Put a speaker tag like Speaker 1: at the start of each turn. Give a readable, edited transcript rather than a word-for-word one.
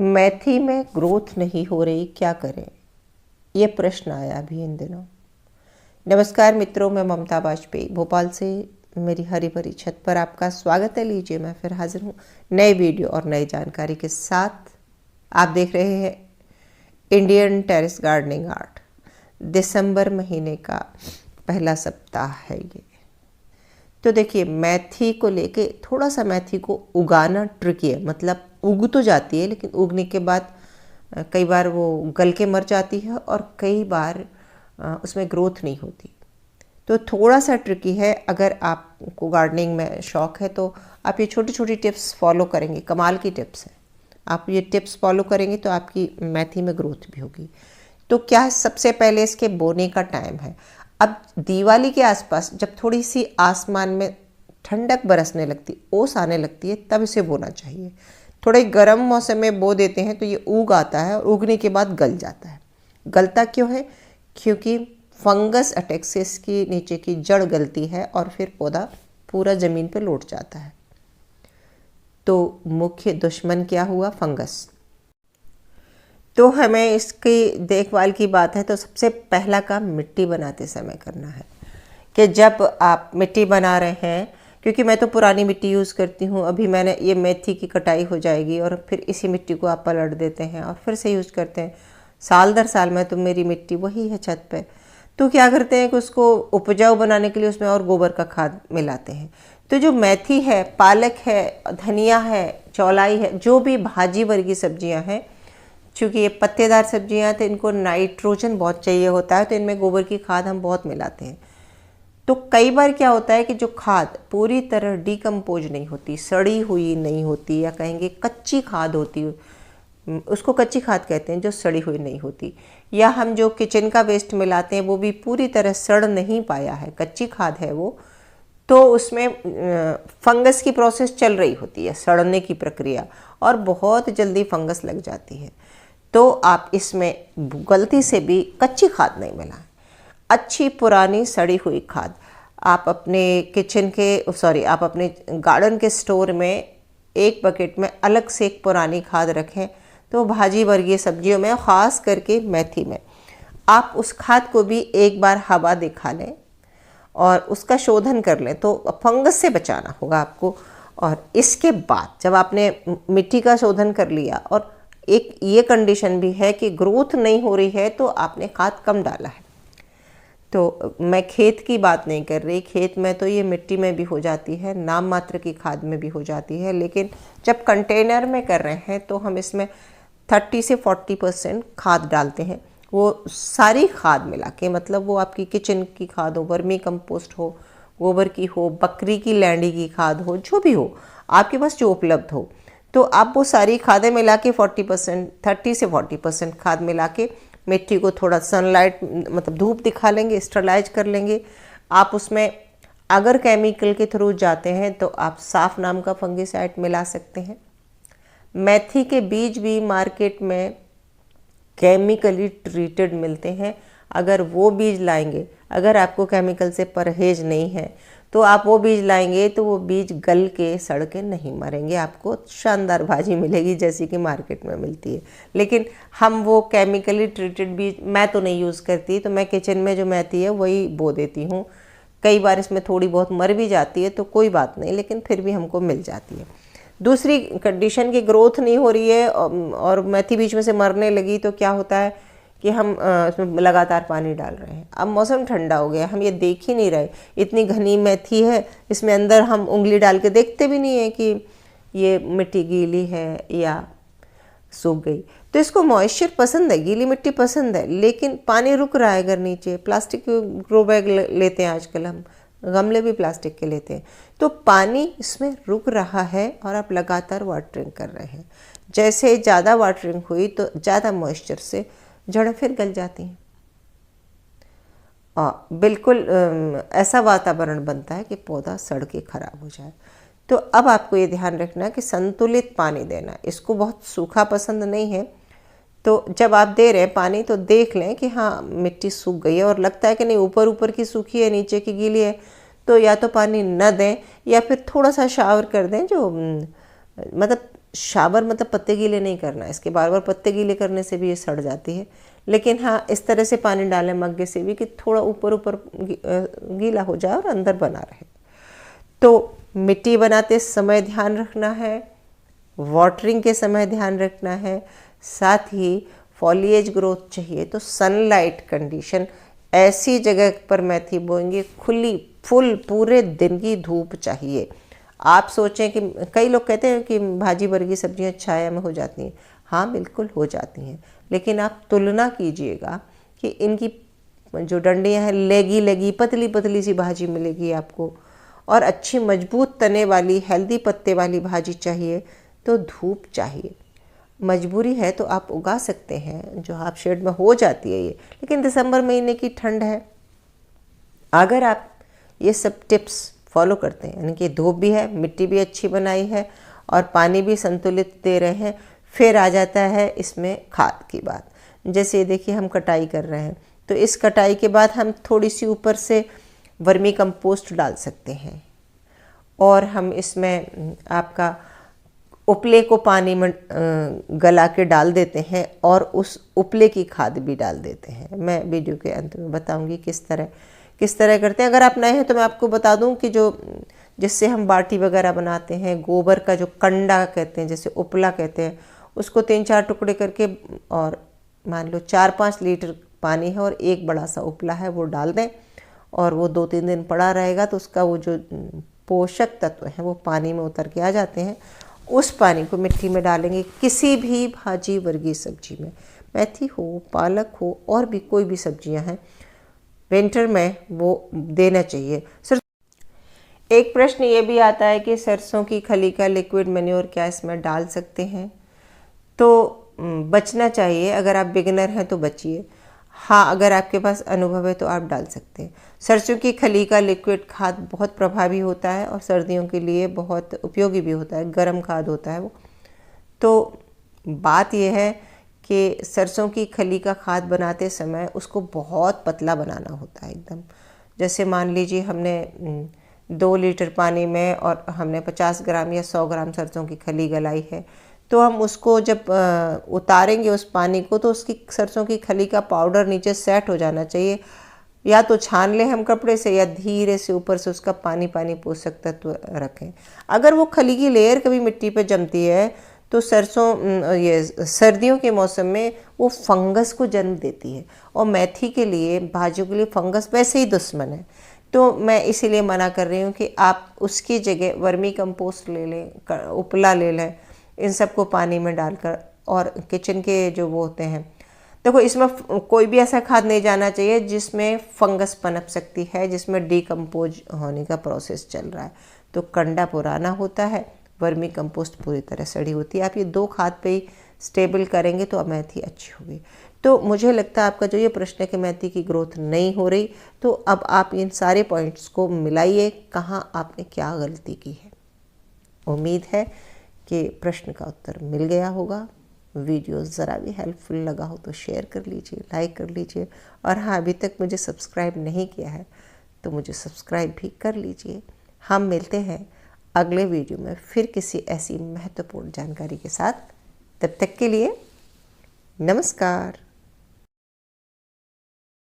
Speaker 1: मेथी में ग्रोथ नहीं हो रही, क्या करें? ये प्रश्न आया अभी इन दिनों। नमस्कार मित्रों, मैं ममता वाजपेयी भोपाल से मेरी हरी भरी छत पर आपका स्वागत है। लीजिए, मैं फिर हाजिर हूँ नए वीडियो और नई जानकारी के साथ। आप देख रहे हैं इंडियन टेरेस गार्डनिंग आर्ट। दिसंबर महीने का पहला सप्ताह है ये। तो देखिए, मेथी को लेके थोड़ा सा मेथी को उगाना ट्रिकी है। मतलब उग तो जाती है, लेकिन उगने के बाद कई बार वो गल के मर जाती है और कई बार उसमें ग्रोथ नहीं होती। तो थोड़ा सा ट्रिकी है। अगर आपको गार्डनिंग में शौक है तो आप ये छोटी छोटी टिप्स फॉलो करेंगे, कमाल की टिप्स हैं। आप ये टिप्स फॉलो करेंगे तो आपकी मेथी में ग्रोथ भी होगी। तो क्या है, सबसे पहले इसके बोने का टाइम है। अब दिवाली के आसपास जब थोड़ी सी आसमान में ठंडक बरसने लगती, ओस आने लगती है, तब इसे बोना चाहिए। थोड़े गर्म मौसम में बो देते हैं तो ये उग आता है और उगने के बाद गल जाता है। गलता क्यों है? क्योंकि फंगस अटैक से इसकी नीचे की जड़ गलती है और फिर पौधा पूरा ज़मीन पर लौट जाता है। तो मुख्य दुश्मन क्या हुआ? फंगस। तो हमें इसकी देखभाल की बात है तो सबसे पहला काम मिट्टी बनाते समय करना है कि जब आप मिट्टी बना रहे हैं, क्योंकि मैं तो पुरानी मिट्टी यूज़ करती हूँ। अभी मैंने ये मेथी की कटाई हो जाएगी और फिर इसी मिट्टी को आप पलट देते हैं और फिर से यूज़ करते हैं। साल दर साल में तो मेरी मिट्टी वही है छत पे। तो क्या करते हैं कि उसको उपजाऊ बनाने के लिए उसमें और गोबर का खाद मिलाते हैं। तो जो मेथी है, पालक है, धनिया है, चौलाई है, जो भी भाजी वर्गीय सब्जियां हैं, चूँकि ये पत्तेदार सब्जियां तो इनको नाइट्रोजन बहुत चाहिए होता है, तो इनमें गोबर की खाद हम बहुत मिलाते हैं। तो कई बार क्या होता है कि जो खाद पूरी तरह डिकम्पोज नहीं होती, सड़ी हुई नहीं होती, या कहेंगे कच्ची खाद होती, उसको कच्ची खाद कहते हैं, जो सड़ी हुई नहीं होती। या हम जो किचन का वेस्ट मिलाते हैं वो भी पूरी तरह सड़ नहीं पाया है, कच्ची खाद है वो, तो उसमें फंगस की प्रोसेस चल रही होती है, सड़ने की प्रक्रिया, और बहुत जल्दी फंगस लग जाती है। तो आप इसमें गलती से भी कच्ची खाद नहीं मिलाएं। अच्छी पुरानी सड़ी हुई खाद आप अपने आप अपने गार्डन के स्टोर में एक बकेट में अलग से एक पुरानी खाद रखें। तो भाजी वर्गीय सब्जियों में, ख़ास करके मेथी में, आप उस खाद को भी एक बार हवा दिखा लें और उसका शोधन कर लें, तो फंगस से बचाना होगा आपको। और इसके बाद जब आपने मिट्टी का शोधन कर लिया और एक ये कंडीशन भी है कि ग्रोथ नहीं हो रही है, तो आपने खाद कम डाला है। तो मैं खेत की बात नहीं कर रही, खेत में तो ये मिट्टी में भी हो जाती है, नाम मात्र की खाद में भी हो जाती है। लेकिन जब कंटेनर में कर रहे हैं तो हम इसमें 30 से 40% खाद डालते हैं। वो सारी खाद मिला के, मतलब वो आपकी किचन की खाद हो, वर्मी कंपोस्ट हो, गोबर की हो, बकरी की लैंडी की खाद हो, जो भी हो आपके पास जो उपलब्ध हो, तो आप वो सारी खादें मिला के 30 से 40% खाद मिला के मिट्टी को थोड़ा सनलाइट, मतलब धूप दिखा लेंगे, स्टरलाइज कर लेंगे। आप उसमें अगर केमिकल के थ्रू जाते हैं तो आप साफ नाम का फंगिसाइड मिला सकते हैं। मेथी के बीज भी मार्केट में केमिकली ट्रीटेड मिलते हैं। अगर वो बीज लाएंगे, अगर आपको केमिकल से परहेज नहीं है, तो आप वो बीज लाएंगे तो वो बीज गल के सड़ के नहीं मरेंगे, आपको शानदार भाजी मिलेगी जैसी कि मार्केट में मिलती है। लेकिन हम वो केमिकली ट्रीटेड बीज मैं तो नहीं यूज़ करती, तो मैं किचन में जो मेथी है वही बो देती हूँ। कई बार इसमें थोड़ी बहुत मर भी जाती है तो कोई बात नहीं, लेकिन फिर भी हमको मिल जाती है। दूसरी कंडीशन की ग्रोथ नहीं हो रही है और मेथी बीच में से मरने लगी, तो क्या होता है कि हम इसमें लगातार पानी डाल रहे हैं। अब मौसम ठंडा हो गया, हम ये देख ही नहीं रहे, इतनी घनी मेथी है, इसमें अंदर हम उंगली डाल के देखते भी नहीं है कि ये मिट्टी गीली है या सूख गई। तो इसको मॉइस्चर पसंद है, गीली मिट्टी पसंद है, लेकिन पानी रुक रहा है अगर नीचे। प्लास्टिक के ग्रो बैग लेते हैं आजकल, हम गमले भी प्लास्टिक के लेते हैं, तो पानी इसमें रुक रहा है और आप लगातार वाटरिंग कर रहे हैं। जैसे ज़्यादा वाटरिंग हुई तो ज़्यादा मॉइस्चर से जड़ें फिर गल जाती हैं और बिल्कुल ऐसा वातावरण बनता है कि पौधा सड़ के खराब हो जाए। तो अब आपको ये ध्यान रखना है कि संतुलित पानी देना। इसको बहुत सूखा पसंद नहीं है, तो जब आप दे रहे हैं पानी तो देख लें कि हाँ मिट्टी सूख गई है और लगता है कि नहीं ऊपर ऊपर की सूखी है, नीचे की गीली है, तो या तो पानी न दें या फिर थोड़ा सा शावर कर दें, जो मतलब शावर मतलब पत्ते गीले नहीं करना है, इसके बार बार पत्ते गीले करने से भी ये सड़ जाती है। लेकिन हाँ, इस तरह से पानी डालें मग्गे से भी कि थोड़ा ऊपर ऊपर गीला हो जाए और अंदर बना रहे। तो मिट्टी बनाते समय ध्यान रखना है, वाटरिंग के समय ध्यान रखना है, साथ ही फॉलिएज ग्रोथ चाहिए तो सनलाइट कंडीशन, ऐसी जगह पर मेथी बोएंगे खुली फुल पूरे दिन की धूप चाहिए। आप सोचें कि कई लोग कहते हैं कि भाजी वर्गी सब्जियां छाया में हो जाती हैं। हाँ, बिल्कुल हो जाती हैं, लेकिन आप तुलना कीजिएगा कि इनकी जो डंडियां हैं लेगी लेगी पतली पतली सी भाजी मिलेगी आपको, और अच्छी मजबूत तने वाली हेल्दी पत्ते वाली भाजी चाहिए तो धूप चाहिए। मजबूरी है तो आप उगा सकते हैं, जो हाफ शेड में हो जाती है ये, लेकिन दिसंबर महीने की ठंड है। अगर आप ये सब टिप्स फॉलो करते हैं, यानी कि धूप भी है, मिट्टी भी अच्छी बनाई है और पानी भी संतुलित दे रहे हैं, फिर आ जाता है इसमें खाद की बात। जैसे ये देखिए हम कटाई कर रहे हैं, तो इस कटाई के बाद हम थोड़ी सी ऊपर से वर्मी कंपोस्ट डाल सकते हैं, और हम इसमें आपका उपले को पानी में गला के डाल देते हैं और उस उपले की खाद भी डाल देते हैं। मैं वीडियो के अंत में बताऊंगी किस तरह करते हैं। अगर आप नए हैं तो मैं आपको बता दूं कि जिससे हम बाटी वगैरह बनाते हैं, गोबर का जो कंडा कहते हैं, जैसे उपला कहते हैं, उसको 3-4 टुकड़े करके, और मान लो 4-5 लीटर पानी है और एक बड़ा सा उपला है, वो डाल दें और वो 2-3 दिन पड़ा रहेगा तो उसका वो जो पोषक तत्व हैं वो पानी में उतर के आ जाते हैं। उस पानी को मिट्टी में डालेंगे किसी भी भाजी वर्गीय सब्जी में, मेथी हो, पालक हो, और भी कोई भी सब्जियां हैं, विंटर में वो देना चाहिए। एक प्रश्न ये भी आता है कि सरसों की खली का लिक्विड मैन्योर क्या इसमें डाल सकते हैं? तो बचना चाहिए। अगर आप बिगिनर हैं तो बचिए। हाँ, अगर आपके पास अनुभव है तो आप डाल सकते हैं। सरसों की खली का लिक्विड खाद बहुत प्रभावी होता है और सर्दियों के लिए बहुत उपयोगी भी होता है, गर्म खाद होता है वो। तो बात यह है कि सरसों की खली का खाद बनाते समय उसको बहुत पतला बनाना होता है एकदम। जैसे मान लीजिए हमने 2 लीटर पानी में और हमने 50 ग्राम या 100 ग्राम सरसों की खली गलाई है, तो हम उसको जब उतारेंगे उस पानी को, तो उसकी सरसों की खली का पाउडर नीचे सेट हो जाना चाहिए। या तो छान लें हम कपड़े से, या धीरे से ऊपर से उसका पानी पोषक तत्व रखें। अगर वो खली की लेयर कभी मिट्टी पे जमती है तो सरसों ये सर्दियों के मौसम में वो फंगस को जन्म देती है, और मेथी के लिए, भाजियों के लिए फंगस वैसे ही दुश्मन है। तो मैं इसीलिए मना कर रही हूँ कि आप उसकी जगह वर्मी कंपोस्ट ले लें, उपला ले लें, इन सबको पानी में डालकर। और किचन के जो वो होते हैं, देखो इसमें कोई भी ऐसा खाद नहीं जाना चाहिए जिसमें फंगस पनप सकती है, जिसमें डिकम्पोज होने का प्रोसेस चल रहा है। तो कंडा पुराना होता है, वर्मी कंपोस्ट पूरी तरह सड़ी होती है। आप ये 2 खाद पे ही स्टेबल करेंगे तो मेथी अच्छी होगी। तो मुझे लगता है आपका जो ये प्रश्न है कि मेथी की ग्रोथ नहीं हो रही, तो अब आप इन सारे पॉइंट्स को मिलाइए, कहाँ आपने क्या गलती की है। उम्मीद है कि प्रश्न का उत्तर मिल गया होगा। वीडियो ज़रा भी हेल्पफुल लगा हो तो शेयर कर लीजिए, लाइक कर लीजिए, और हाँ, अभी तक मुझे सब्सक्राइब नहीं किया है तो मुझे सब्सक्राइब भी कर लीजिए। हम मिलते हैं अगले वीडियो में फिर किसी ऐसी महत्वपूर्ण जानकारी के साथ। तब तक के लिए नमस्कार।